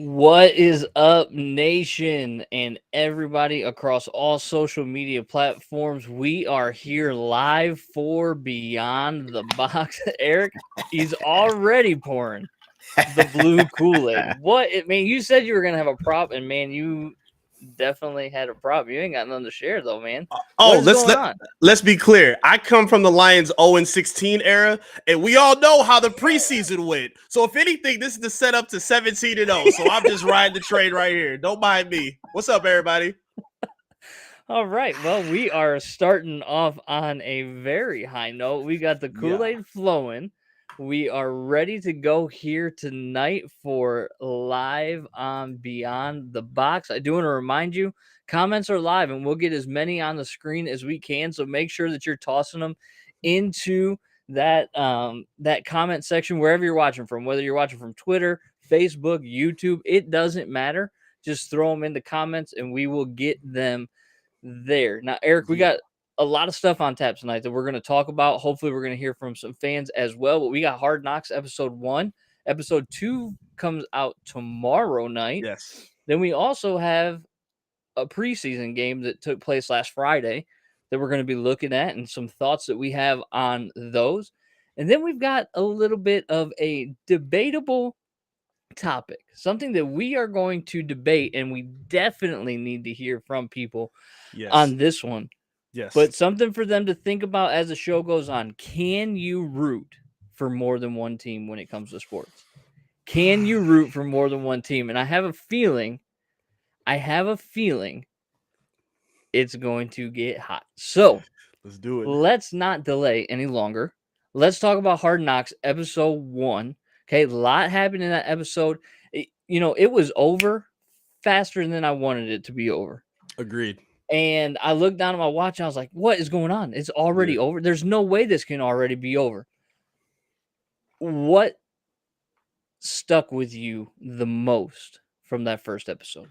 What is up, nation, and everybody across all social media platforms? We are here live for Beyond the Box. Eric, he's already pouring the blue Kool-Aid. Man, you said you were gonna have a prop, and man, you definitely had a prop. You ain't got nothing to share though, man. What Oh, is going on? let's be clear. I come from the Lions 0-16 era, and we all know how the preseason went. So if anything, this is the setup to 17-0. So I'm just riding the train right here. Don't mind me. What's up, everybody? All right. Well, we are starting off on a very high note. We got the Kool-Aid flowing. We are ready to go here tonight for live on Beyond the Box. I do want to remind you, comments are live and we'll get as many on the screen as we can. So make sure that you're tossing them into that comment section wherever you're watching from, whether you're watching from Twitter, Facebook, YouTube, it doesn't matter. Just throw them in the comments and we will get them there. Now, Eric, we got a lot of stuff on tap tonight that we're going to talk about. Hopefully, we're going to hear from some fans as well. But we got Hard Knocks episode 1. Episode 2 comes out tomorrow night. Yes. Then we also have a preseason game that took place last Friday that we're going to be looking at and some thoughts that we have on those. And then we've got a little bit of a debatable topic, something that we are going to debate, and we definitely need to hear from people on this one. Yes. But something for them to think about as the show goes on. Can you root for more than one team when it comes to sports? Can you root for more than one team? And I have a feeling it's going to get hot. So let's do it. Let's not delay any longer. Let's talk about Hard Knocks episode 1. Okay, a lot happened in that episode. It was over faster than I wanted it to be over. Agreed. And I looked down at my watch and I was like, what is going on? It's already over. There's no way this can already be over. What stuck with you the most from that first episode?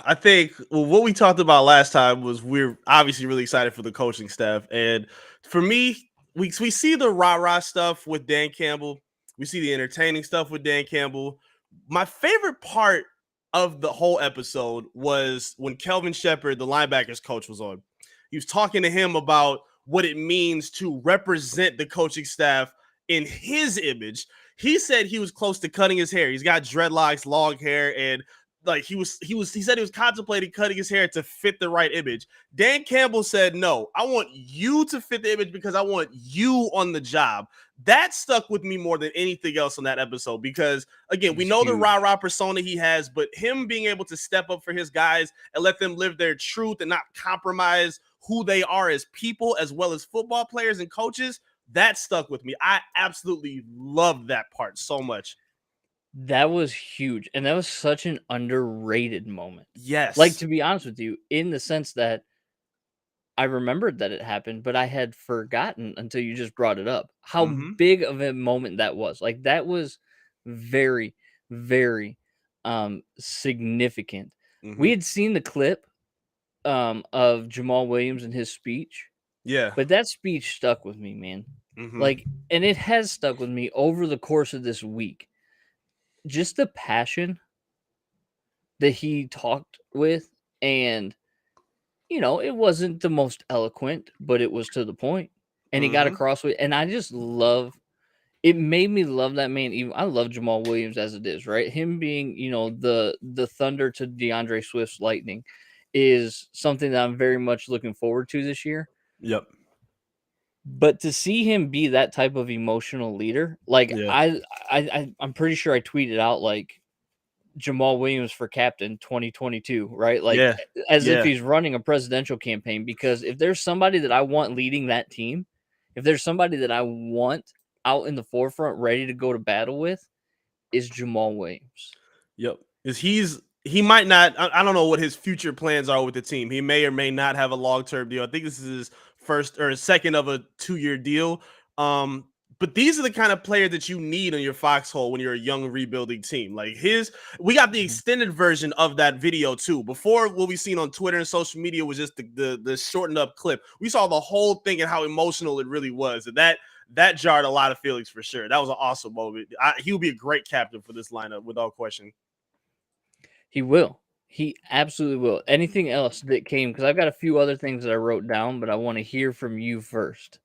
I think what we talked about last time was we're obviously really excited for the coaching staff. And for me, we see the rah-rah stuff with Dan Campbell. We see the entertaining stuff with Dan Campbell. My favorite part of the whole episode was when Kelvin Shepard, the linebackers coach, was on. He was talking to him about what it means to represent the coaching staff in his image. He said he was close to cutting his hair. He's got dreadlocks, long hair, and like he said he was contemplating cutting his hair to fit the right image. Dan Campbell said, no, I want you to fit the image because I want you on the job. That stuck with me more than anything else on that episode because, again, we know the rah-rah persona he has, but him being able to step up for his guys and let them live their truth and not compromise who they are as people as well as football players and coaches, that stuck with me. I absolutely loved that part so much. That was huge. And that was such an underrated moment. Yes. Like, to be honest with you, in the sense that I remembered that it happened, but I had forgotten until you just brought it up how big of a moment that was. Like, that was very, very significant. We had seen the clip of Jamal Williams and his speech. Yeah. But that speech stuck with me, man. Like, and it has stuck with me over the course of this week. Just the passion that he talked with, and it wasn't the most eloquent, but it was to the point, and he got across with. And I just love it. Made me love that man. Even I love Jamal Williams as it is, right? Him being the thunder to DeAndre Swift's lightning is something that I'm very much looking forward to this year. Yep. But to see him be that type of emotional leader, like I'm pretty sure I tweeted out like Jamal Williams for captain 2022, right? Like as if he's running a presidential campaign, because if there's somebody that I want leading that team, if there's somebody that I want out in the forefront ready to go to battle with, is Jamal Williams. Yep. Because he might not, I don't know what his future plans are with the team. He may or may not have a long-term deal. I think this is his first or second of a 2-year deal. But these are the kind of player that you need on your foxhole when you're a young rebuilding team. Like we got the extended version of that video too. Before, what we seen on Twitter and social media was just the shortened up clip. We saw the whole thing and how emotional it really was. And that jarred a lot of feelings for sure. That was an awesome moment. He would be a great captain for this lineup without question. He will. He absolutely will. Anything else that came? Because I've got a few other things that I wrote down, but I want to hear from you first.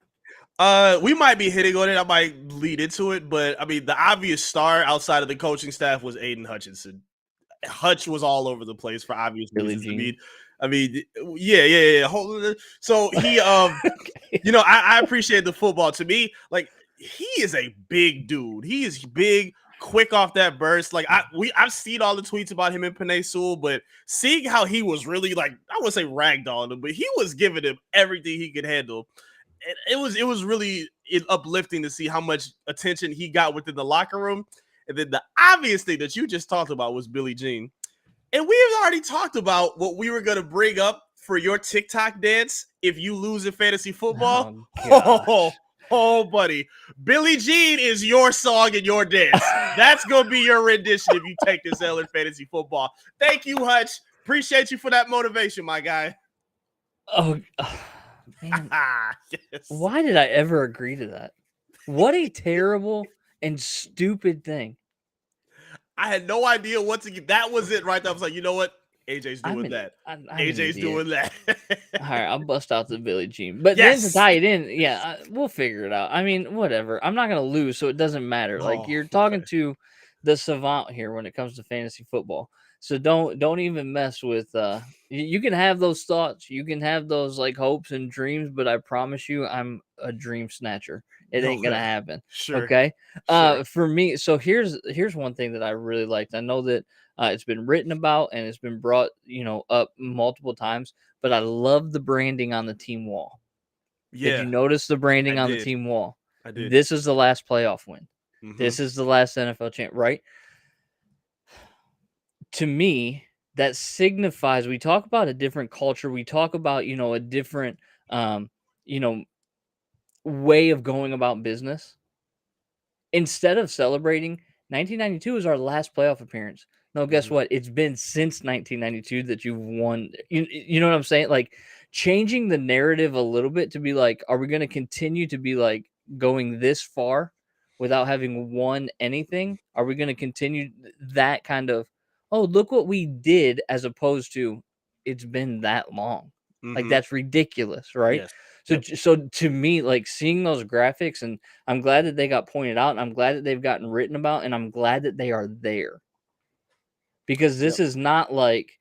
We might be hitting on it. I might lead into it, but I mean, the obvious star outside of the coaching staff was Aiden Hutchinson. Hutch was all over the place for obvious Billie reasons. Jean. Yeah. So he, Okay. I appreciate the football. To me, like he is a big dude. He is big, quick off that burst. Like I've seen all the tweets about him and Penei Sewell, but seeing how he was really like I wouldn't say ragdolling him, but he was giving him everything he could handle. It was really uplifting to see how much attention he got within the locker room. And then the obvious thing that you just talked about was Billie Jean. And we've already talked about what we were going to bring up for your TikTok dance if you lose in fantasy football. Oh, Buddy. Billie Jean is your song and your dance. That's going to be your rendition if you take this L in fantasy football. Thank you, Hutch. Appreciate you for that motivation, my guy. Oh, man. Yes. Why did I ever agree to that? What a terrible and stupid thing. I had no idea what to get. That was it right there. I was like, you know what? AJ's doing that. AJ's doing that. All right, I'll bust out the Billie Jean. But Yes. then to tie it in, yeah, we'll figure it out. I mean, whatever. I'm not going to lose, so it doesn't matter. Like, you're talking to the savant here when it comes to fantasy football. So don't even mess with you can have those thoughts, you can have those like hopes and dreams, but I promise you I'm a dream snatcher. It ain't gonna happen. Sure. Okay. For me, so here's one thing that I really liked. I know that it's been written about and it's been brought, up multiple times, but I love the branding on the team wall. Yeah. Did you notice the branding on the team wall? I did. This is the last playoff win. Mm-hmm. This is the last NFL champ, right? To me, that signifies we talk about a different culture. We talk about, a different, way of going about business. Instead of celebrating, 1992 is our last playoff appearance. No, guess what? It's been since 1992 that you've won. You know what I'm saying? Like changing the narrative a little bit to be like, are we going to continue to be like going this far without having won anything? Are we going to continue that kind of, oh, look what we did, as opposed to it's been that long? Like that's ridiculous, right? Yes. So to me, like seeing those graphics, and I'm glad that they got pointed out, and I'm glad that they've gotten written about, and I'm glad that they are there. Because this is not like,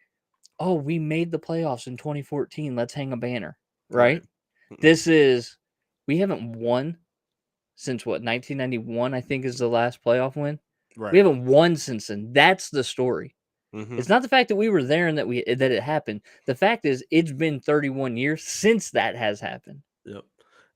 oh, we made the playoffs in 2014, let's hang a banner, right? This is, we haven't won since what, 1991, I think is the last playoff win. Right. We haven't won since then. That's the story. It's not the fact that we were there and that it happened. The fact is, it's been 31 years since that has happened. Yep.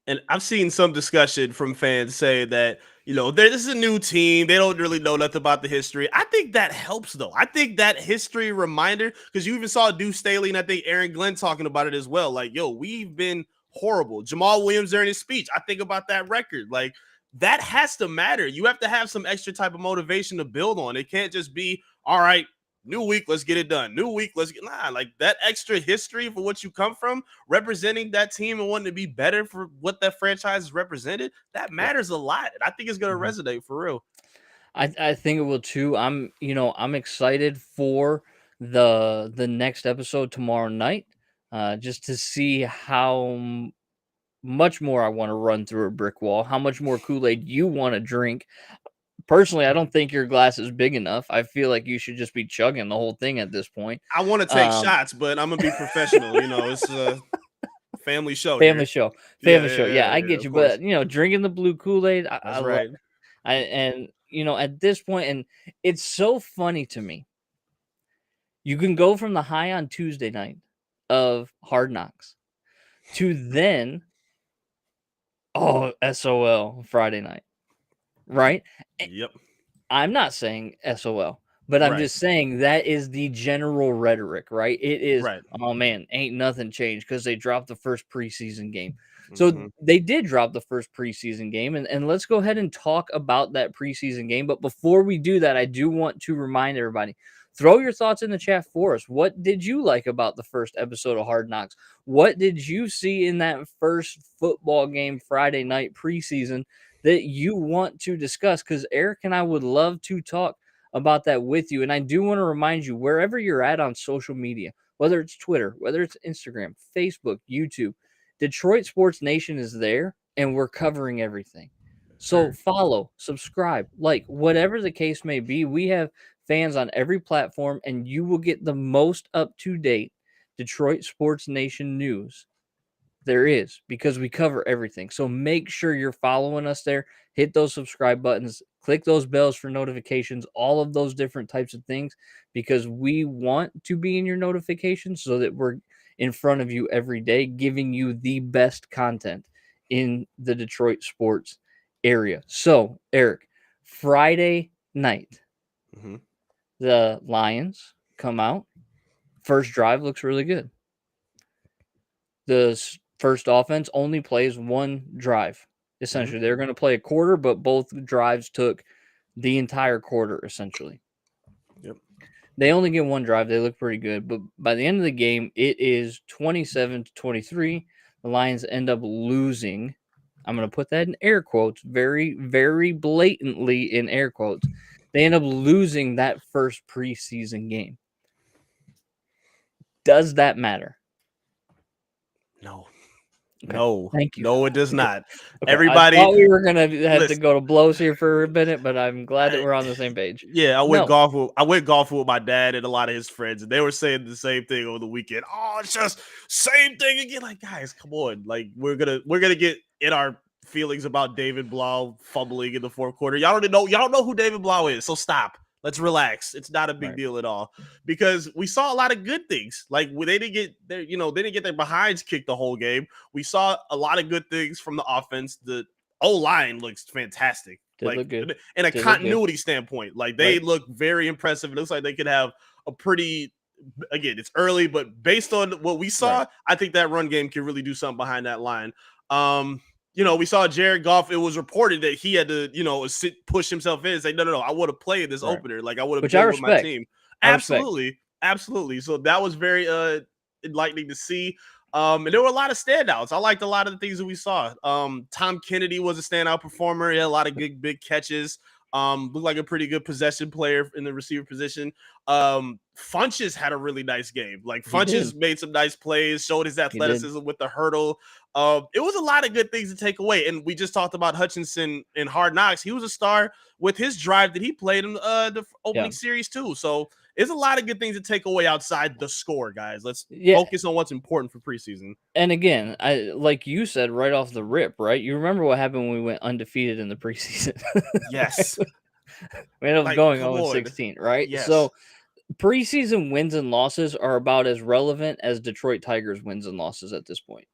And I've seen some discussion from fans say that, this is a new team. They don't really know nothing about the history. I think that helps, though. I think that history reminder, because you even saw Deuce Staley and I think Aaron Glenn talking about it as well. Like, we've been horrible. Jamal Williams during his speech, I think about that record. Like, that has to matter. You have to have some extra type of motivation to build on. It can't just be, all right, new week, let's get it done. New week, let's get like that extra history for what you come from, representing that team and wanting to be better for what that franchise is represented. That matters a lot. And I think it's going to resonate for real. I think it will too. I'm excited for the next episode tomorrow night, just to see how much more I want to run through a brick wall, how much more Kool-Aid you want to drink. Personally, I don't think your glass is big enough. I feel like you should just be chugging the whole thing at this point. I want to take shots, but I'm gonna be professional. It's a family show. Family show. Yeah, I get you. But drinking the blue Kool-Aid, that's right. And at this point, and it's so funny to me. You can go from the high on Tuesday night of Hard Knocks to then, SOL Friday night. Right? Yep. I'm not saying SOL, but I'm just saying that is the general rhetoric, right? It is, oh man, ain't nothing changed because they dropped the first preseason game. So they did drop the first preseason game, and let's go ahead and talk about that preseason game. But before we do that, I do want to remind everybody, throw your thoughts in the chat for us. What did you like about the first episode of Hard Knocks? What did you see in that first football game Friday night preseason that you want to discuss? Because Eric and I would love to talk about that with you. And I do want to remind you, wherever you're at on social media, whether it's Twitter, whether it's Instagram, Facebook, YouTube, Detroit Sports Nation is there, and we're covering everything. So follow, subscribe, like, whatever the case may be. We have fans on every platform, and you will get the most up-to-date Detroit Sports Nation news there is, because we cover everything. So make sure you're following us there. Hit those subscribe buttons, click those bells for notifications, all of those different types of things, because we want to be in your notifications so that we're in front of you every day, giving you the best content in the Detroit sports area. So, Eric, Friday night, the Lions come out. First drive looks really good. The first offense only plays one drive. Essentially, they're going to play a quarter, but both drives took the entire quarter, essentially. Yep. They only get one drive. They look pretty good. But by the end of the game, it is 27-23. The Lions end up losing. I'm going to put that in air quotes, very, very blatantly in air quotes. They end up losing that first preseason game. Does that matter? No. Okay. No. Thank you. No, it does not. Okay. Everybody, I thought we were gonna have to go to blows here for a minute, but I'm glad that we're on the same page. Yeah, I went golfing with my dad and a lot of his friends, and they were saying the same thing over the weekend. Oh, it's just same thing again. Like, guys, come on. Like, we're gonna get in our feelings about David Blau fumbling in the fourth quarter. Y'all don't know who David Blau is, so stop. Let's relax. It's not a big deal at all, because we saw a lot of good things. Like, they didn't get their behinds kicked the whole game. We saw a lot of good things from the offense. The O-line looks fantastic. Look good. In a continuity standpoint. Like, they look very impressive. It looks like they could have a pretty, again, it's early, but based on what we saw, I think that run game can really do something behind that line. We saw Jared Goff. It was reported that he had to, push himself in and say, no, I want to play this opener. Like, I want to play with my team. Absolutely. So that was very enlightening to see. And there were a lot of standouts. I liked a lot of the things that we saw. Tom Kennedy was a standout performer. He had a lot of good, big catches. Looked like a pretty good possession player in the receiver position. Funches had a really nice game. Like, Funches made some nice plays, showed his athleticism with the hurdle. It was a lot of good things to take away. And we just talked about Hutchinson in Hard Knocks. He was a star with his drive that he played in the opening series too. So there's a lot of good things to take away outside the score, guys. Let's focus on what's important for preseason. And again, like you said right off the rip, right? You remember what happened when we went undefeated in the preseason? Yes. We ended up going 0-16, right? Yes. So preseason wins and losses are about as relevant as Detroit Tigers wins and losses at this point.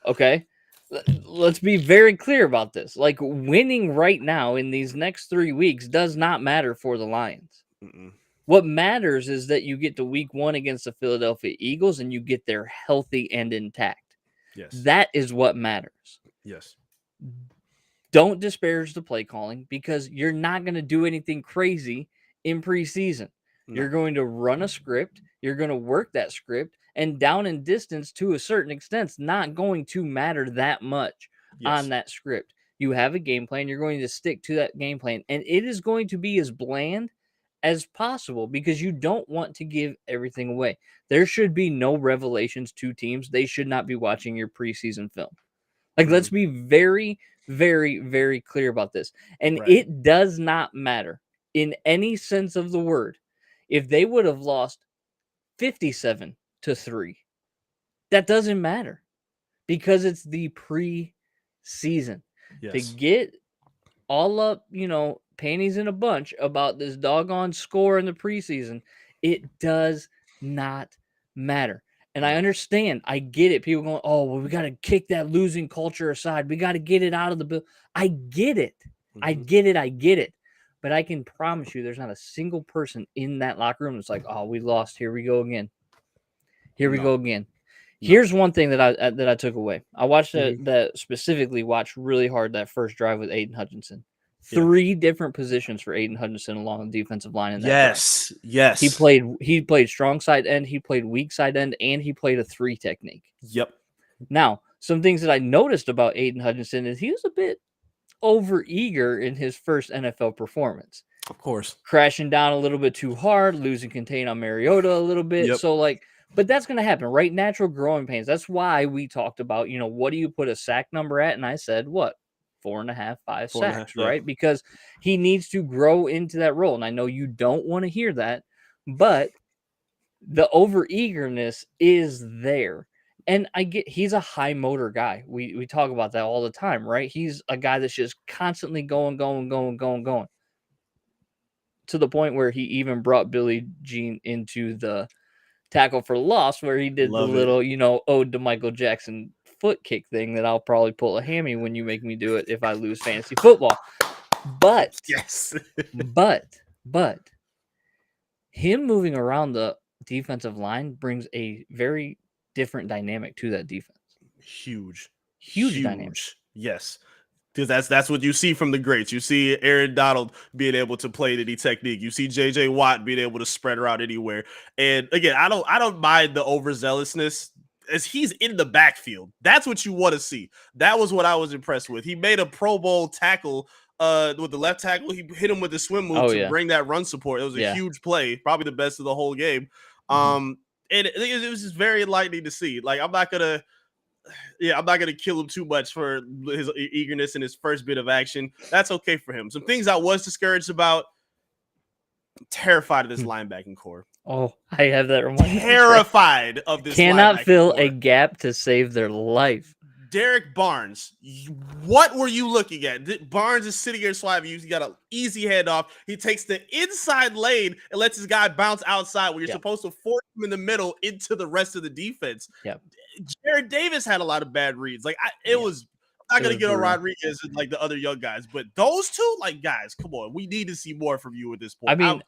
Okay? Let's be very clear about this. Like, winning right now in these next 3 weeks does not matter for the Lions. What matters is that you get to week 1 against the Philadelphia Eagles and you get there healthy and intact. Yes. That is what matters. Yes. Don't disparage the play calling, because you're not going to do anything crazy in preseason. No. You're going to run a script. You're going to work that script, and down and distance to a certain extent is not going to matter that much on that script. You have a game plan. You're going to stick to that game plan, and it is going to be as bland as possible, because you don't want to give everything away. There should be no revelations to teams. They should not be watching your preseason film. Like, let's be very, very, very clear about this. And it does not matter in any sense of the word if they would have lost 57-3. That doesn't matter, because it's the preseason. To get all up, panties in a bunch about this doggone score in the preseason, it does not matter. And I understand. I get it. People going, oh, well, we got to kick that losing culture aside. We got to get it out of the bill. I get it. I get it. But I can promise you there's not a single person in that locker room that's like, oh, we lost. Here we go again. Here's one thing that I took away. I watched that specifically watched really hard that first drive with Aiden Hutchinson. 3 different positions for Aiden Hutchinson along the defensive line in that drive. Yes. He played strong side end, he played weak side end, and he played a 3 technique. Yep. Now, some things that I noticed about Aiden Hutchinson is he was a bit over eager in his first NFL performance. Of course. Crashing down a little bit too hard, losing contain on Mariota a little bit. Yep. So, like, but that's going to happen, right? Natural growing pains. That's why we talked about, what do you put a sack number at? And I said, what? 4.5, 5 4.5, sacks, yeah. right? Because he needs to grow into that role. And I know you don't want to hear that, but the overeagerness is there. And I get he's a high motor guy. We talk about that all the time, right? He's a guy that's just constantly going, to the point where he even brought Billie Jean into the tackle for loss, where he did Love the it. little, ode to Michael Jackson foot kick thing that I'll probably pull a hammy when you make me do it if I lose fantasy football. But Yes. but him moving around the defensive line brings a very different dynamic to that defense. Huge Dynamic. Yes, because that's what you see from the greats. You see Aaron Donald being able to play any technique. You see JJ Watt being able to spread around anywhere. And again, I don't mind the overzealousness as he's in the backfield. That's what you want to see. That was what I was impressed with. He made a Pro Bowl tackle with the left tackle. He hit him with the swim move to bring that run support. It was a huge play, probably the best of the whole game. And it was just very enlightening to see. Like, I'm not gonna kill him too much for his eagerness in his first bit of action. That's okay for him. Some things I was discouraged about. I'm terrified of this linebacking core. Oh, I have that reminder. Terrified of this. Cannot fill a gap to save their life. Derek Barnes, what were you looking at? Barnes is sitting here swiping you. He got an easy handoff. He takes the inside lane and lets his guy bounce outside when you're supposed to force him in the middle into the rest of the defense. Yep. Jared Davis had a lot of bad reads. Like, I'm not going to get on Rodriguez and like the other young guys, but those two, like, guys, come on. We need to see more from you at this point. I mean,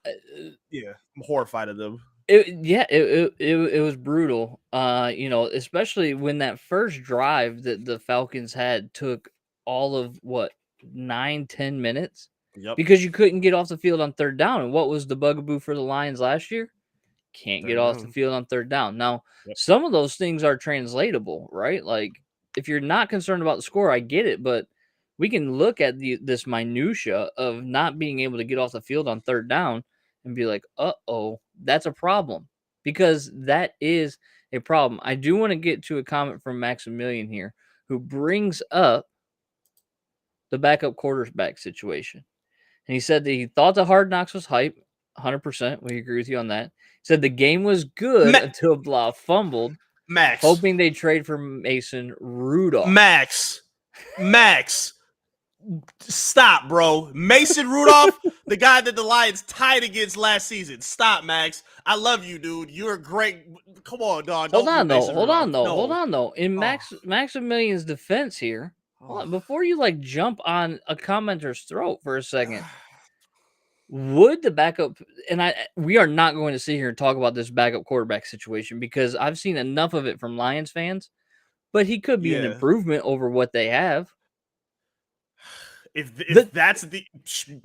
I'm horrified of them. It was brutal. Especially when that first drive that the Falcons had took all of 9-10 minutes. Yep. Because you couldn't get off the field on third down. And what was the bugaboo for the Lions last year? Can't get off the field on third down. Now, some of those things are translatable, right? Like, if you're not concerned about the score, I get it, but we can look at this minutia of not being able to get off the field on third down and be like, uh-oh, that's a problem, because that is a problem. I do want to get to a comment from Maximilian here, who brings up the backup quarterback situation. And he said that he thought the Hard Knocks was hype. 100%. We agree with you on that. He said the game was good until Blah fumbled. Max. Hoping they trade for Mason Rudolph. Max. Stop, bro. Mason Rudolph, the guy that the Lions tied against last season. Stop, Max. I love you, dude. You're great. Come on, dog. Hold on, though. In Maximilian's defense here, before you jump on a commenter's throat for a second, would the backup, and we are not going to sit here and talk about this backup quarterback situation because I've seen enough of it from Lions fans, but he could be an improvement over what they have. If that's the,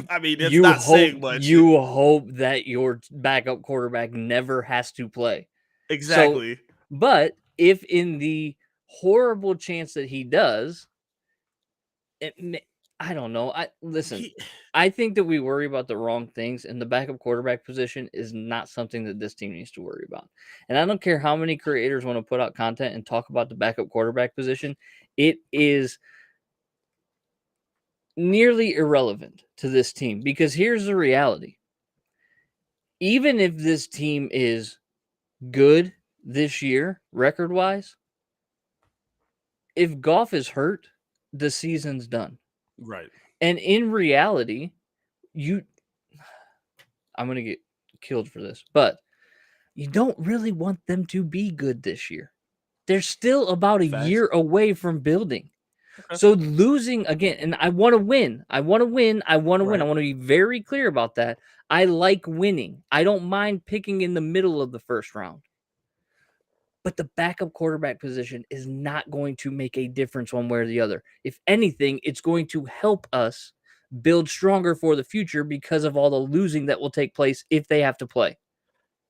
I mean, it's not saying much. You hope that your backup quarterback never has to play. Exactly. But if in the horrible chance that he does, I don't know. I think that we worry about the wrong things, and the backup quarterback position is not something that this team needs to worry about. And I don't care how many creators want to put out content and talk about the backup quarterback position. It is nearly irrelevant to this team, because here's the reality. Even if this team is good this year, record-wise, if Goff is hurt, the season's done. Right. And in reality, I'm going to get killed for this, but you don't really want them to be good this year. They're still about a year away from building. Okay. So losing again, and I want to win. I want to win. I want to be very clear about that. I like winning. I don't mind picking in the middle of the first round. But the backup quarterback position is not going to make a difference one way or the other. If anything, it's going to help us build stronger for the future because of all the losing that will take place if they have to play.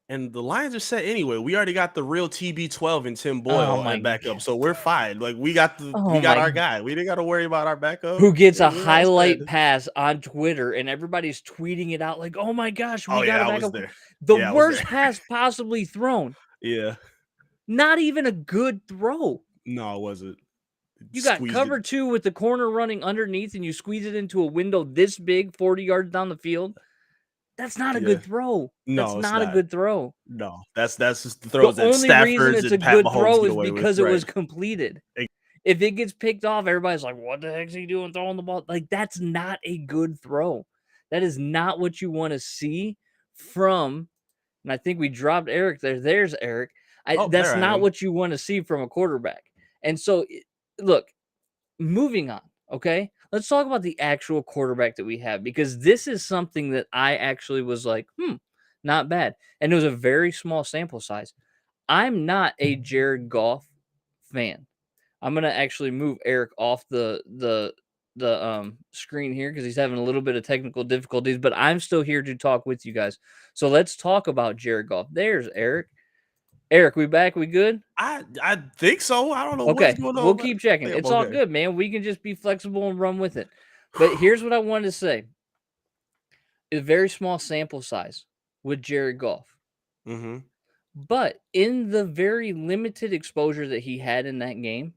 And the Lions are set anyway. We already got the real TB12 and Tim Oh Boyle my at backup, god. so we're fine. Like we got Oh my our guy. We didn't got to worry about our backup. who gets a We're all set. highlight pass on Twitter and everybody's tweeting it out like, "Oh my gosh, Oh we got a yeah, I was backup." there. The Yeah, I was there. worst pass possibly thrown. Yeah, Not even a good throw. no, it wasn't. You got Squeezed it. cover 2 with the corner running underneath and you squeeze it into a window this big, 40 yards down the field. That's not a Yeah, good throw. That's no, it's not a not. good throw. No, that's just the The throws that only reason Staffords it's a and Pat good Mahomes throw get is away with. because it Right. was completed. If it gets picked off, everybody's like, "What the heck's he doing throwing the ball?" Like, that's not a good throw. That is not what you want to see from, and I think we dropped Eric there. There's Eric. Oh, That's there I not am. what you want to see from a quarterback. And so, look, moving on, okay? Let's talk about the actual quarterback that we have because this is something that I actually was like, not bad. And it was a very small sample size. I'm not a Jared Goff fan. I'm gonna actually move Eric off the screen here because he's having a little bit of technical difficulties, but I'm still here to talk with you guys. So let's talk about Jared Goff. There's Eric. Eric, we back? We good? I think so. I don't know what's Okay, going we'll on. But keep I checking. think I'm It's all okay. good, man. We can just be flexible and run with it. But here's what I wanted to say: a very small sample size with Jared Goff. Mm-hmm. But in the very limited exposure that he had in that game,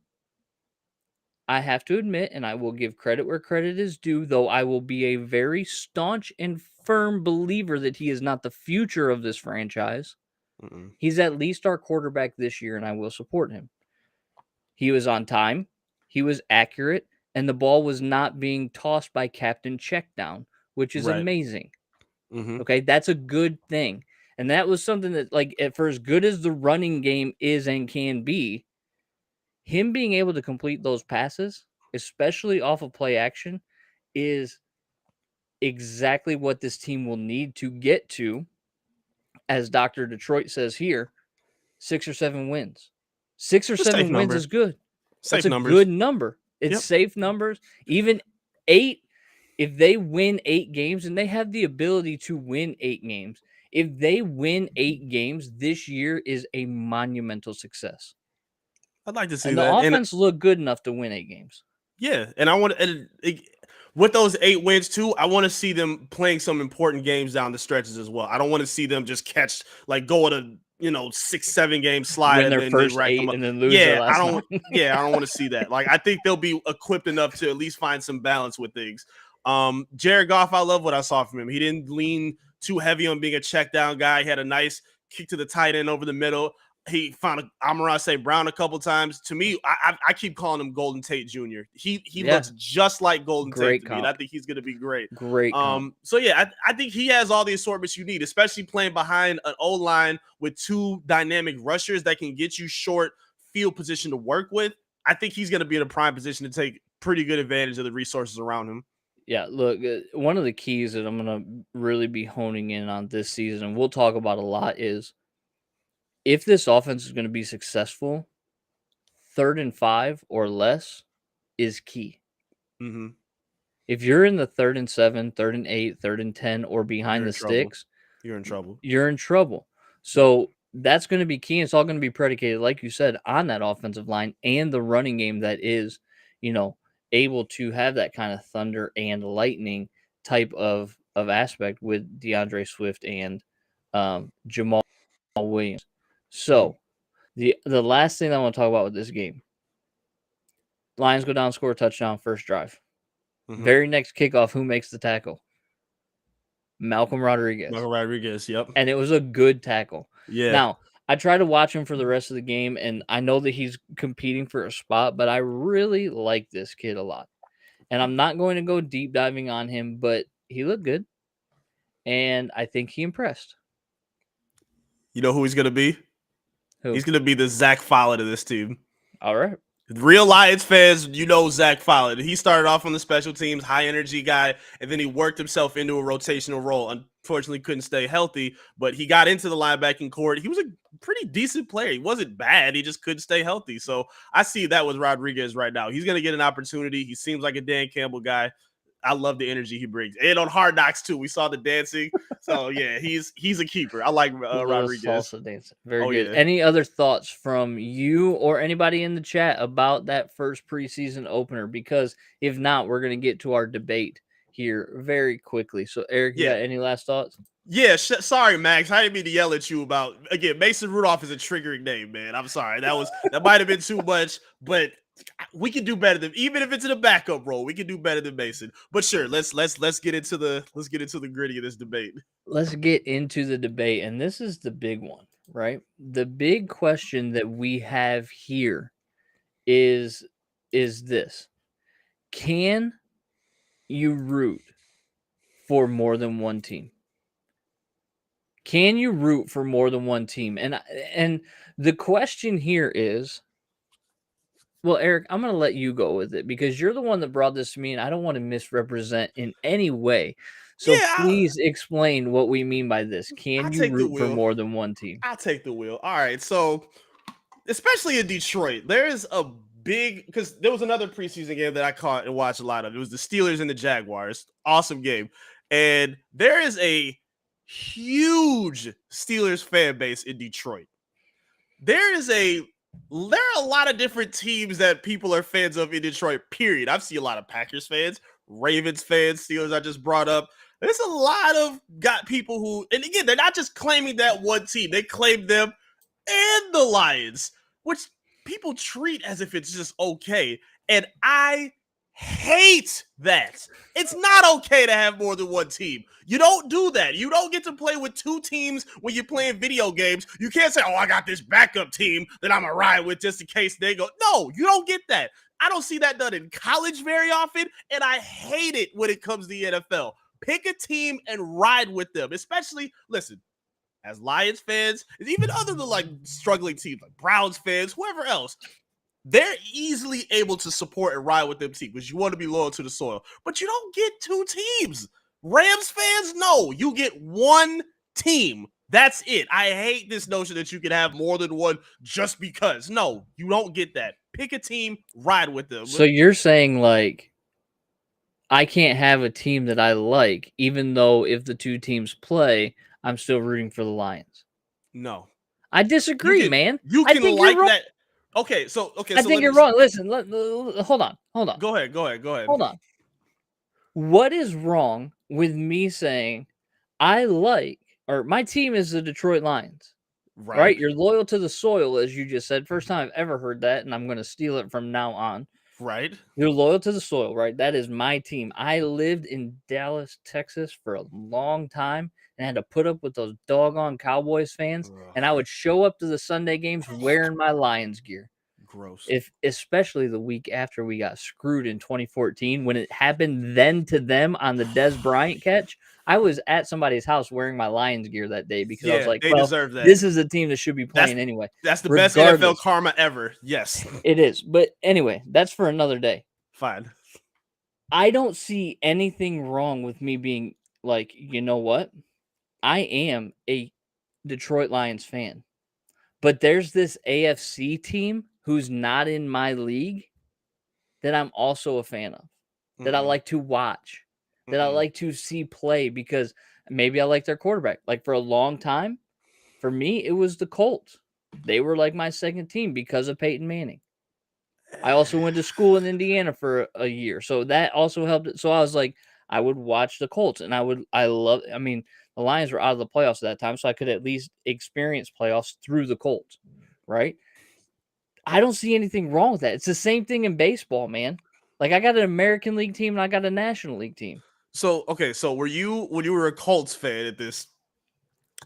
I have to admit, and I will give credit where credit is due, though I will be a very staunch and firm believer that he is not the future of this franchise. Mm-mm. He's at least our quarterback this year, and I will support him. He was on time, he was accurate, and the ball was not being tossed by Captain Checkdown, which is Right. amazing. Mm-hmm. Okay, that's a good thing. And that was something that, like, for as good as the running game is and can be, him being able to complete those passes, especially off of play action, is exactly what this team will need to get to, as Dr. Detroit says here, 6 or 7 wins. 6 or It's a safe 7 wins number. is good. That's Safe a numbers. good number. It's Yep. safe numbers. Even 8, if they win 8 games, and they have the ability to win 8 games, if they win 8 games, this year is a monumental success. I'd like to see And the that. And offense looked good enough to win 8 games. yeah, and I want with those 8 wins too, I want to see them playing some important games down the stretches as well. I don't want to see them just catch like go on a 6-7 game slide Win and their then first rack them 8 up. and then lose their Yeah, I last don't. 9. Yeah, I don't want to see that. Like I think they'll be equipped enough to at least find some balance with things. Jared Goff, I love what I saw from him. He didn't lean too heavy on being a check down guy. He had a nice kick to the tight end over the middle. He found Amon-Ra St. Brown a couple times. To me, I keep calling him Golden Tate Jr. He Yeah. looks just like Golden Great Tate to me, and I think he's going to be great. Great comp. So yeah, I think he has all the assortments you need, especially playing behind an O line with 2 dynamic rushers that can get you short field position to work with. I think he's going to be in a prime position to take pretty good advantage of the resources around him. Yeah, look, one of the keys that I'm going to really be honing in on this season, and we'll talk about a lot, is if this offense is going to be successful, 3rd and 5 or less is key. Mm-hmm. If you're in the 3rd and 7, 3rd and 8, 3rd and 10, or behind You're the in trouble. sticks, You're in trouble. You're in trouble. So that's going to be key. It's all going to be predicated, like you said, on that offensive line and the running game that is, able to have that kind of thunder and lightning type of aspect with DeAndre Swift and Jamal Williams. So the last thing I want to talk about with this game, Lions go down, score a touchdown, first drive. Mm-hmm. Very next kickoff, who makes the tackle? Malcolm Rodriguez. Yep. And it was a good tackle. Yeah. Now, I try to watch him for the rest of the game, and I know that he's competing for a spot, but I really like this kid a lot. And I'm not going to go deep diving on him, but he looked good. And I think he impressed. You know who he's going to be? Who? He's going to be the Zach Follett of this team. All right. Real Lions fans, Zach Follett. He started off on the special teams, high energy guy, and then he worked himself into a rotational role. Unfortunately, couldn't stay healthy, but he got into the linebacking court. He was a pretty decent player. He wasn't bad. He just couldn't stay healthy. So I see that with Rodriguez right now. He's going to get an opportunity. He seems like a Dan Campbell guy. I love the energy he brings. And on Hard Knocks too, we saw the dancing. So yeah, he's a keeper. I like The little Rodriguez. salsa dance. Very Oh good. yeah. Any other thoughts from you or anybody in the chat about that first preseason opener? Because if not, we're going to get to our debate here very quickly. So, Eric, you got any last thoughts? Yeah, sorry, Max. I didn't mean to yell at you about again. Mason Rudolph is a triggering name, man. I'm sorry. That might have been too much, but we can do better than even if it's in a backup role. We can do better than Mason. But sure, let's get into the gritty of this debate. Let's get into the debate, and this is the big one, right? The big question that we have here is this: can you root for more than one team? Can you root for more than one team? And the question here is, well, Eric, I'm going to let you go with it because you're the one that brought this to me, and I don't want to misrepresent in any way. So please explain what we mean by this. Can you root for more than one team? I'll take the wheel. All right. So, especially in Detroit, there is a big because there was another preseason game that I caught and watched a lot of. It was the Steelers and the Jaguars. Awesome game. And there is a huge Steelers fan base in Detroit. There are a lot of different teams that people are fans of in Detroit, period. I've seen a lot of Packers fans, Ravens fans, Steelers I just brought up. There's a lot of people who, and again, they're not just claiming that one team. They claim them and the Lions, which people treat as if it's just okay. And I hate that. It's not okay to have more than one team. You don't do that. You don't get to play with two teams when you're playing video games. You can't say, oh, I got this backup team that I'm going to ride with just in case they go. No, you don't get that. I don't see that done in college very often, and I hate it when it comes to the NFL. Pick a team and ride with them, especially, listen, as Lions fans, even other than like struggling teams like Browns fans, whoever else, they're easily able to support and ride with them teams because you want to be loyal to the soil. But you don't get two teams. Rams fans, no, you get one team. That's it. I hate this notion that you can have more than one just because. No, you don't get that. Pick a team, ride with them. So you're saying like I can't have a team that I like, even though if the two teams play, I'm still rooting for the Lions. No. I disagree, man. You can like that. Okay, so I think you're wrong. Listen, hold on. Go ahead. Hold on. What is wrong with me saying I like, or my team is the Detroit Lions? Right? You're loyal to the soil, as you just said. First time I've ever heard that, and I'm going to steal it from now on. Right. You're loyal to the soil, right? That is my team. I lived in Dallas, Texas for a long time and had to put up with those doggone Cowboys fans. Ugh. And I would show up to the Sunday games wearing my Lions gear. Gross. Especially the week after we got screwed in 2014, when it happened then to them on the Dez Bryant catch, I was at somebody's house wearing my Lions gear that day because I was like, they deserve that. This is a team that should be playing anyway. That's the best NFL karma ever. Yes. It is. But anyway, that's for another day. Fine. I don't see anything wrong with me being like, you know what? I am a Detroit Lions fan. But there's this AFC team who's not in my league that I'm also a fan of, that I like to watch, that I like to see play because maybe I like their quarterback. Like for a long time, for me, it was the Colts. They were like my second team because of Peyton Manning. I also went to school in Indiana for a year, so that also helped. So I was like, I would watch the Colts, and I mean, the Lions were out of the playoffs at that time, so I could at least experience playoffs through the Colts, right? I don't see anything wrong with that. It's the same thing in baseball, man. Like I got an American League team and I got a National League team. So, okay, so were you, when you were a Colts fan at this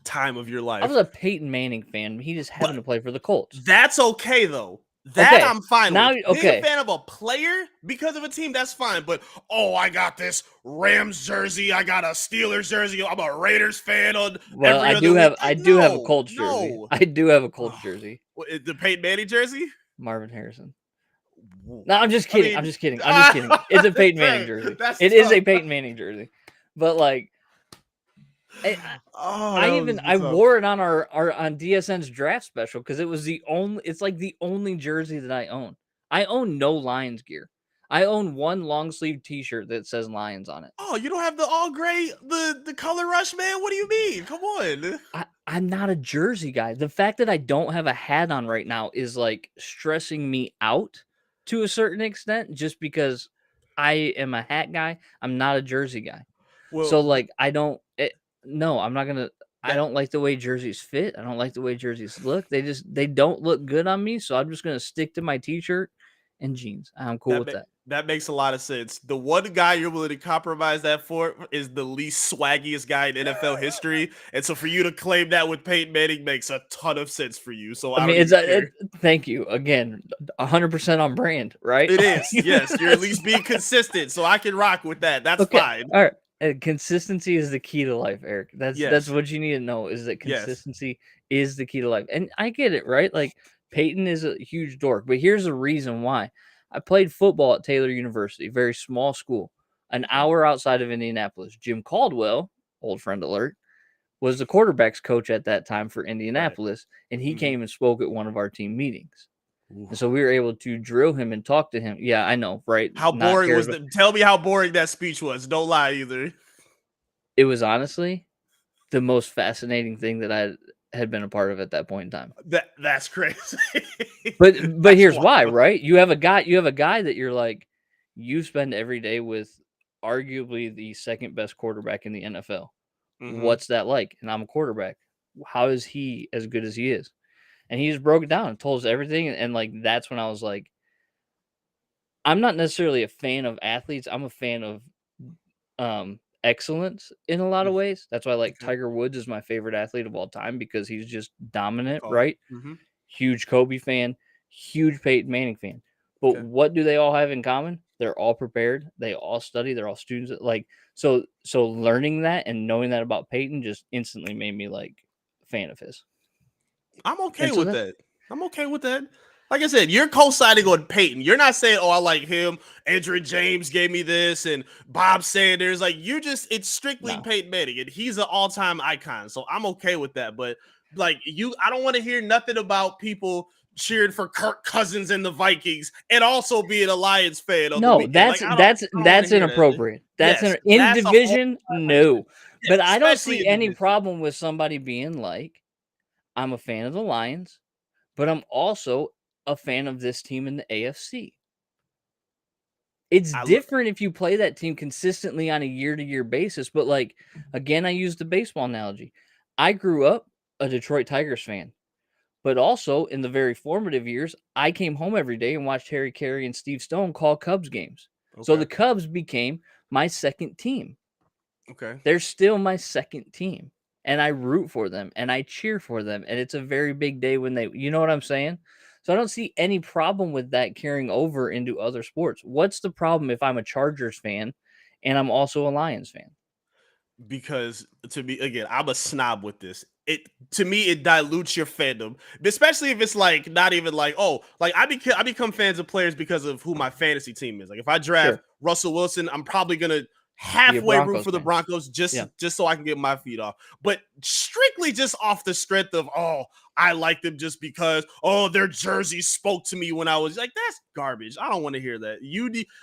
time of your life? I was a Peyton Manning fan. He just happened to play for the Colts. That's okay, though. That I'm fine with. Being a fan of a player because of a team, that's fine. But, I got this Rams jersey. I got a Steelers jersey. I'm a Raiders fan on I do have a Colts jersey. I do have a Colts jersey. The Peyton Manning jersey? Marvin Harrison. No, I'm just kidding. I'm just kidding. It's a Peyton Manning jersey. It is a Peyton Manning jersey. But like I wore it on our on DSN's draft special because it was it's like the only jersey that I own. I own no Lions gear. I own one long sleeve T-shirt that says Lions on it. Oh, you don't have the all gray, the color rush, man? What do you mean? Come on. I'm not a jersey guy. The fact that I don't have a hat on right now is like stressing me out to a certain extent, just because I am a hat guy. I'm not a jersey guy. Well, So like no, I'm not gonna. I that don't like the way jerseys fit. I don't like the way jerseys look. They don't look good on me. So I'm just gonna stick to my T-shirt and jeans. I'm cool that with that. that makes a lot of sense. The one guy you're willing to compromise that for is the least swaggiest guy in NFL history, and so for you to claim that with Peyton Manning makes a ton of sense for you. So I I don't mean, even care. thank you again, 100% on brand, right? It is, yes. You're at least being consistent, so I can rock with that. That's Okay, fine. all right. Consistency is the key to life, Eric. That's Yes, what you need to know, is that yes. consistency is the key to life. And I get it, right? Like Peyton is a huge dork, but here's the reason why. I played football at Taylor University, very small school, an Okay. hour outside of Indianapolis. Jim Caldwell, old friend alert, was the quarterbacks coach at that time for Right. Indianapolis, and he Mhm. came and spoke at one of our team meetings. And so Oof. we were able to drill him and talk to him. Yeah, I know, right? How Not boring care was about. the? Tell me how boring that speech was. Don't lie either. It was honestly the most fascinating thing that I had been a part of at that point in time. That's crazy. But That's here's why, wild. right? You have a guy that you're like, you spend every day with arguably the second best quarterback in the NFL. Hmm. What's that like? And I'm a quarterback. How is he as good as he is? And he just broke it down and told us everything. And like that's when I was like, I'm not necessarily a fan of athletes. I'm a fan of excellence in a lot of ways. That's why like Okay. Tiger Woods is my favorite athlete of all time, because he's just Good dominant, call. right? Hmm. Huge Kobe fan, huge Peyton Manning fan. But Okay. what do they all have in common? They're all prepared. They all study. They're all students. Like so learning that and knowing that about Peyton just instantly made me like a fan of his. I'm okay And so with that that. I'm okay with that. Like I said, you're co-signing on Peyton. You're not saying, "Oh, I like him." Andrew James gave me this, and Bob Sanders. Like you're just—it's strictly no. Peyton Manning, and he's an all-time icon. So I'm okay with that. But like I don't want to hear nothing about people cheering for Kirk Cousins and the Vikings, and also being a Lions fan on the No, weekend. Like I don't want to that's hear that. inappropriate. That's Yes, in that's a whole division, punishment. no. Yeah, But I don't especially see in any division. problem with somebody being like, I'm a fan of the Lions, but I'm also a fan of this team in the AFC. It's I look. different if you play that team consistently on a year-to-year basis, but, like, again, I use the baseball analogy. I grew up a Detroit Tigers fan, but also in the very formative years, I came home every day and watched Harry Carey and Steve Stone call Cubs games. So Okay. the Cubs became my second team. Okay. They're still my second team, and I root for them, and I cheer for them, and it's a very big day when you know what I'm saying? So I don't see any problem with that carrying over into other sports. What's the problem if I'm a Chargers fan and I'm also a Lions fan? Because to me, again, I'm a snob with this. It to me it dilutes your fandom, especially if it's like not even like, oh, like I become fans of players because of who my fantasy team is. Like if I draft Sure. Russell Wilson, I'm probably gonna Be a halfway root Broncos for the fan. Broncos Yeah. just so I can get my feet off. But strictly just off the strength of, oh, I like them just because, oh, their jersey spoke to me when I was like, that's garbage. I don't want to hear that.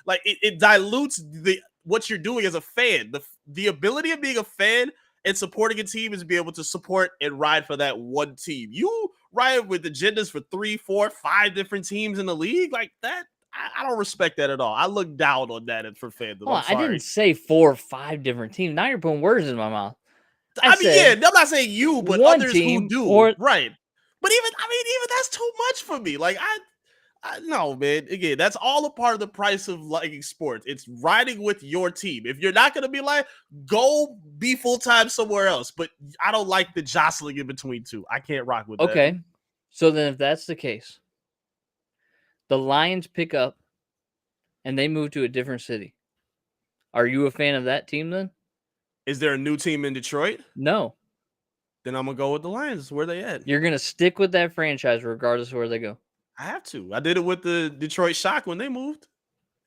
Like it dilutes the what you're doing as a fan. The ability of being a fan and supporting a team is to be able to support and ride for that one team. You ride with agendas for 3, 4, 5 different teams in the league like that. I don't respect that at all. I look down on that for fandom. Hold I'm on, I didn't sorry. say 4 or 5 different teams. Now you're putting words in my mouth. I I mean, yeah, said I'm not saying you, but one others who team do, or right? But even that's too much for me. Like I no, man. Again, that's all a part of the price of liking sports. It's riding with your team. If you're not gonna be like, go be full time somewhere else. But I don't like the jostling in between two. I can't rock with that. okay. So then if that's the case, the Lions pick up and they move to a different city. Are you a fan of that team then? Is there a new team in Detroit? No. Then I'm gonna go with the Lions. Where they at? You're gonna stick with that franchise regardless of where they go. I have to. I did it with the Detroit Shock when they moved.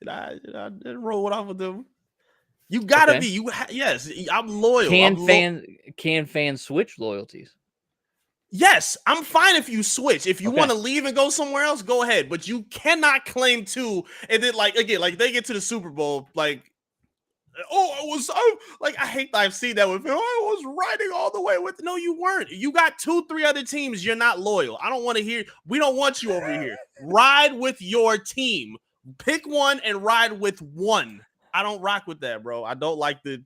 And I didn't roll it off with them. You gotta Okay. be. Yes. I'm loyal. Can fans switch loyalties? Yes, I'm fine if you switch. If you Okay. want to leave and go somewhere else, go ahead. But you cannot claim two. And then, like, again, like they get to the Super Bowl, like, I hate that I've seen that with him. I was riding all the way with. No, you weren't. You got 2-3 other teams. You're not loyal. I don't want to hear. We don't want you over here. Ride with your team. Pick one and ride with one. I don't rock with that, bro. I don't like the.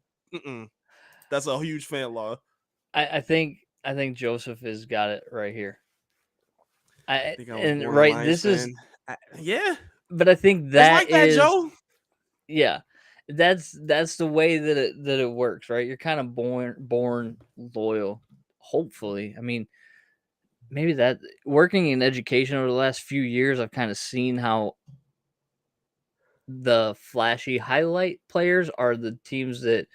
That's a huge fan law. I think Joseph has got it right here. I think I was and born right, Lions this fan. is Yeah, but I think it's that like that, is Joe. yeah. That's the way that it works, right? You're kind of born loyal. Hopefully, I mean, maybe that working in education over the last few years, I've kind of seen how the flashy highlight players are the teams that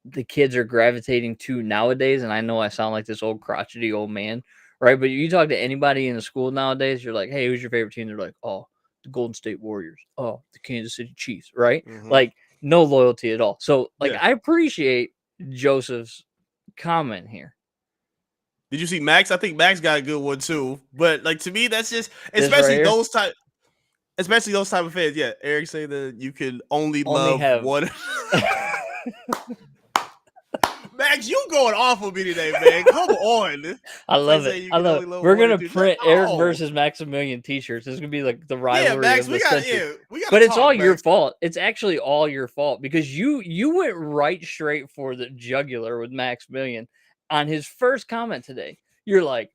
the kids are gravitating to nowadays. And I know I sound like this old crotchety old man, right? But you talk to anybody in the school nowadays, you're like, hey, who's your favorite team? They're like, oh, the Golden State Warriors. Oh, the Kansas City Chiefs, right? Like, no loyalty at all. So, like, I appreciate Joseph's comment here. Did you see Max? I think Max got a good one too. But like to me, that's just especially those type of fans. Yeah, Eric say that you can only love one. Max, you going off on me today, man. Come on. I love it. I love it. We're going to print Eric versus Maximilian t-shirts. This is going to be like the rivalry. Yeah, Max, of the century. we got But it's all your fault. It's actually all your fault because you went right straight for the jugular with Maximilian on his first comment today. You're like,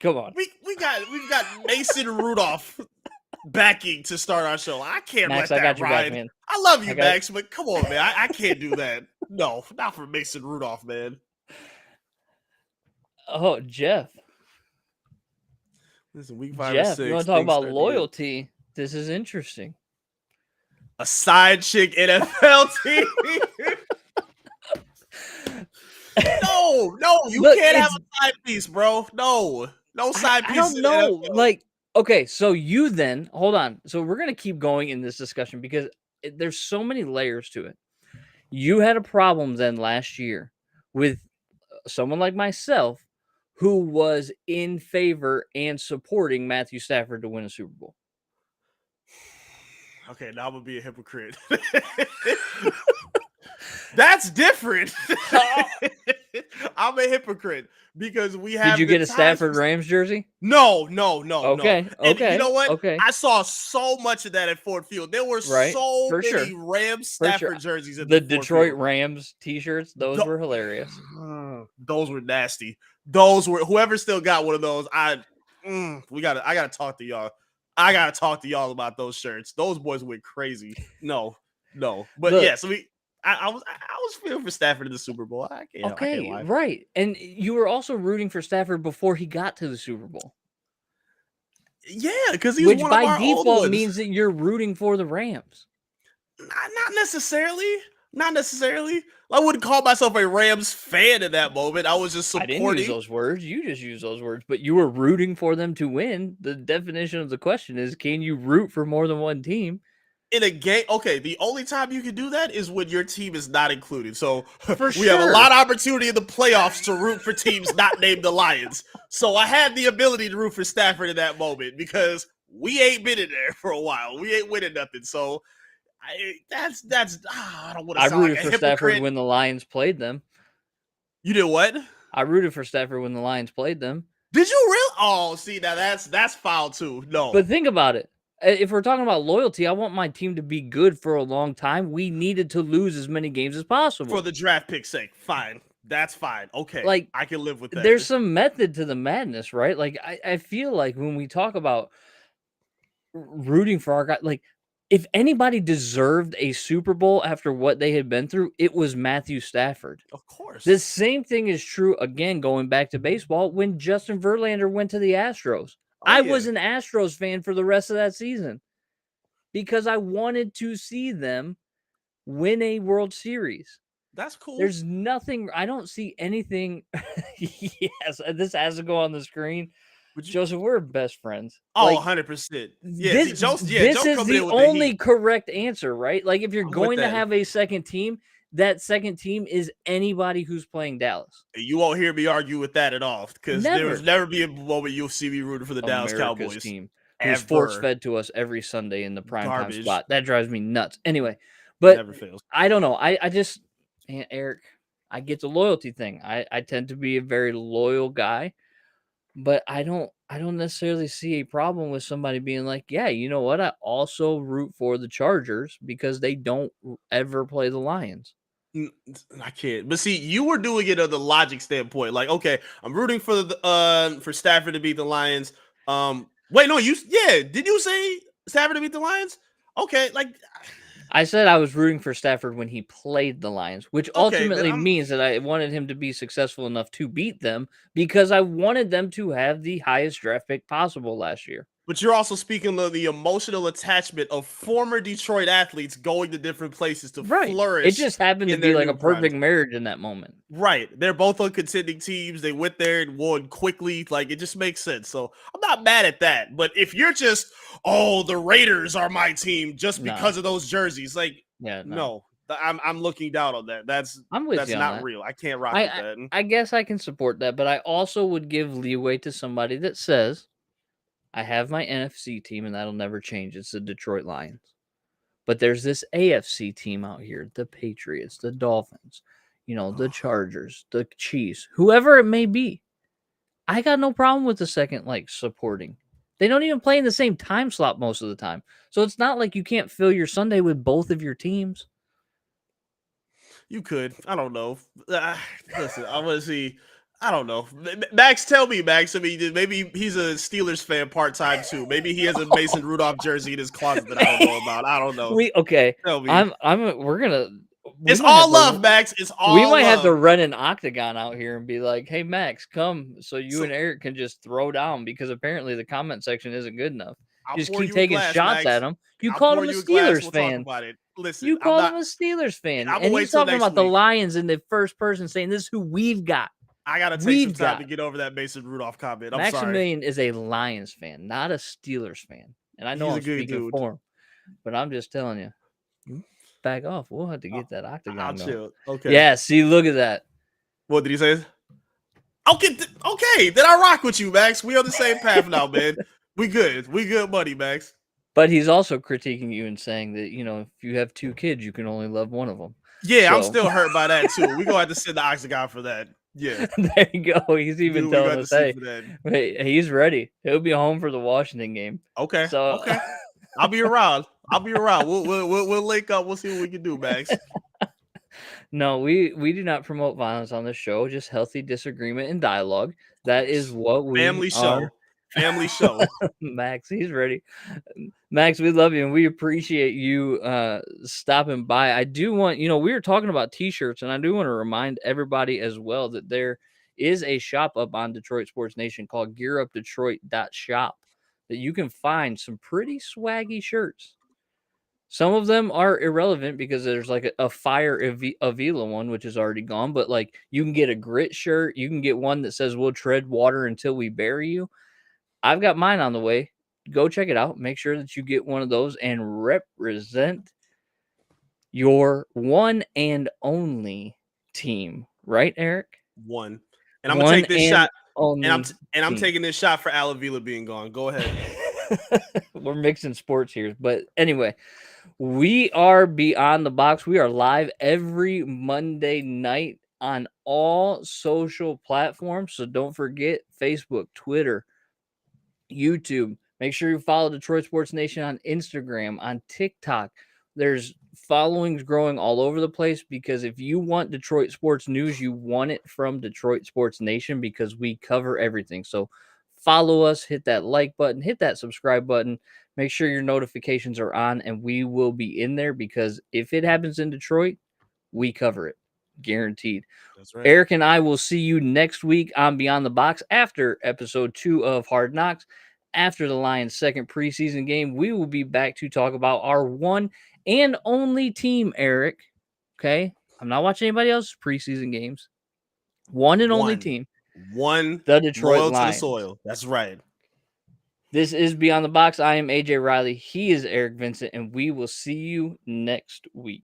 come on. We've got Mason Rudolph backing to start our show. I can't Max, let that ride. Back, man. I love you, Max, but come on, man. I can't do that. No, not for Mason Rudolph, man. Oh, Jeff. Listen, week 5 Jeff, or 6. You want to talk about loyalty? This is interesting. A side chick NFL team. No, you can't have a side piece, bro. No side piece. I don't know. Like, okay, so you then hold on. So we're gonna keep going in this discussion because there's so many layers to it. You had a problem then last year with someone like myself who was in favor and supporting Matthew Stafford to win a Super Bowl. Okay, now I'm gonna be a hypocrite. That's different. I'm a hypocrite because we have. Did you get a Stafford Rams jersey? No. Okay. And you know what? Okay. I saw so much of that at Ford Field. There were so many Rams Stafford jerseys in the Detroit Rams t-shirts. Those were hilarious. Those were nasty. Those were whoever still got one of those. I gotta talk to y'all. I gotta talk to y'all about those shirts. Those boys went crazy. No. But look, yes, I was feeling for Stafford in the Super Bowl. I can't lie. Right. And you were also rooting for Stafford before he got to the Super Bowl. Yeah, because he's one of our old ones. Means that you're rooting for the Rams. Not necessarily. Not necessarily. I wouldn't call myself a Rams fan in that moment. I was just supporting. I didn't use those words. You just used those words. But you were rooting for them to win. The definition of the question is, can you root for more than one team? In a game, okay, the only time you can do that is when your team is not included. So we have a lot of opportunity in the playoffs to root for teams not named the Lions. So I had the ability to root for Stafford in that moment because we ain't been in there for a while. We ain't winning nothing. So I don't want to sound rooted for Stafford when the Lions played them. You did what? I rooted for Stafford when the Lions played them. Did you really? Oh, see, now that's foul too. No. But think about it. If we're talking about loyalty, I want my team to be good for a long time. We needed to lose as many games as possible. For the draft pick's sake. Fine. That's fine. Okay. Like, I can live with that. There's some method to the madness, right? Like, I feel like when we talk about rooting for our guy, like, if anybody deserved a Super Bowl after what they had been through, it was Matthew Stafford. Of course. The same thing is true, again, going back to baseball, when Justin Verlander went to the Astros. I was an Astros fan for the rest of that season because I wanted to see them win a World Series. That's cool. There's nothing. I don't see anything. Yes, this has to go on the screen. Joseph, we're best friends. Oh, 100%. Yeah, this is the only correct answer, right? Like, if you're going to have a second team, that second team is anybody who's playing Dallas. You won't hear me argue with that at all, because there Never. was never be a moment you'll see me rooting for the Dallas America's Cowboys. team who's force Ever. fed to us every Sunday in the primetime Garbage. spot. That drives me nuts. Anyway, but Never fails. I don't know. I just, Eric, I get the loyalty thing. I tend to be a very loyal guy, but I don't necessarily see a problem with somebody being like, yeah, you know what? I also root for the Chargers because they don't ever play the Lions. I can't. But see, you were doing it on the logic standpoint. Like, okay, I'm rooting for Stafford to beat the Lions. Wait, no, did you say Stafford to beat the Lions? Okay, like I said I was rooting for Stafford when he played the Lions, which okay, then ultimately means that I wanted him to be successful enough to beat them because I wanted them to have the highest draft pick possible last year. But you're also speaking of the emotional attachment of former Detroit athletes going to different places to flourish. It just happened to be like a perfect marriage in that moment. Right. They're both on contending teams. They went there and won quickly. Like, it just makes sense. So I'm not mad at that. But if you're just, oh, the Raiders are my team just because of those jerseys, like, no. I'm looking down on that. That's not real. I can't rock with that. I guess I can support that, but I also would give leeway to somebody that says, I have my NFC team and that'll never change. It's the Detroit Lions. But there's this AFC team out here, the Patriots, the Dolphins, the Chargers, the Chiefs, whoever it may be. I got no problem with the second, supporting. They don't even play in the same time slot most of the time. So it's not like you can't fill your Sunday with both of your teams. You could. I don't know. Listen, I want to see. I don't know. Max, tell me, Max. I mean, maybe he's a Steelers fan part-time too. Maybe he has a Mason Rudolph jersey in his closet that I don't know about. I don't know. Tell me. We're gonna. It's all love, Max. It's all we might have to run an octagon out here and be like, hey, Max, come so you and Eric can just throw down because apparently the comment section isn't good enough. Just keep taking shots at him. You called him a Steelers fan. Listen, you called him a Steelers fan. And he's talking about the Lions in the first person saying, this is who we've got. I got to take some time to get over that Mason Rudolph comment. I'm sorry. Maximilian is a Lions fan, not a Steelers fan. And I know I'm speaking for him. But I'm just telling you. Back off. We'll have to get that octagon. I'll chill. Okay. Yeah, see, look at that. What did he say? Okay, then I rock with you, Max. We on the same path now, man. We good. We good buddy, Max. But he's also critiquing you and saying that, if you have two kids, you can only love one of them. Yeah, I'm still hurt by that, too. We're going to have to send the octagon for that. Yeah. There you go. He's even telling us, hey, he's ready. He'll be home for the Washington game. Okay. Okay. I'll be around. We'll link up. We'll see what we can do, Max. No, we do not promote violence on this show. Just healthy disagreement and dialogue. That is what we Family show. Family show. Max, he's ready. Max, we love you and we appreciate you stopping by. I do want, we were talking about t-shirts, and I do want to remind everybody as well that there is a shop up on Detroit Sports Nation called gearupdetroit.shop that you can find some pretty swaggy shirts. Some of them are irrelevant because there's like a Fire Avila one, which is already gone. But you can get a grit shirt. You can get one that says we'll tread water until we bury you. I've got mine on the way. Go check it out. Make sure that you get one of those and represent your one and only team. Right, Eric? One. And I'm going to take this shot. And I'm taking this shot for Al Avila being gone. Go ahead. We're mixing sports here. But anyway, we are Beyond the Box. We are live every Monday night on all social platforms. So don't forget Facebook, Twitter, YouTube. Make sure you follow Detroit Sports Nation on Instagram, on TikTok. There's followings growing all over the place because if you want Detroit sports news, you want it from Detroit Sports Nation because we cover everything. So follow us, hit that like button, hit that subscribe button. Make sure your notifications are on, and we will be in there because if it happens in Detroit, we cover it. Guaranteed. That's right. Eric and I will see you next week on Beyond the Box after episode 2 of Hard Knocks. After the Lions' second preseason game, we will be back to talk about our one and only team, Eric. Okay? I'm not watching anybody else's preseason games. One and only team. The Detroit Lions. To the soil. That's right. This is Beyond the Box. I am AJ Riley. He is Eric Vincent, and we will see you next week.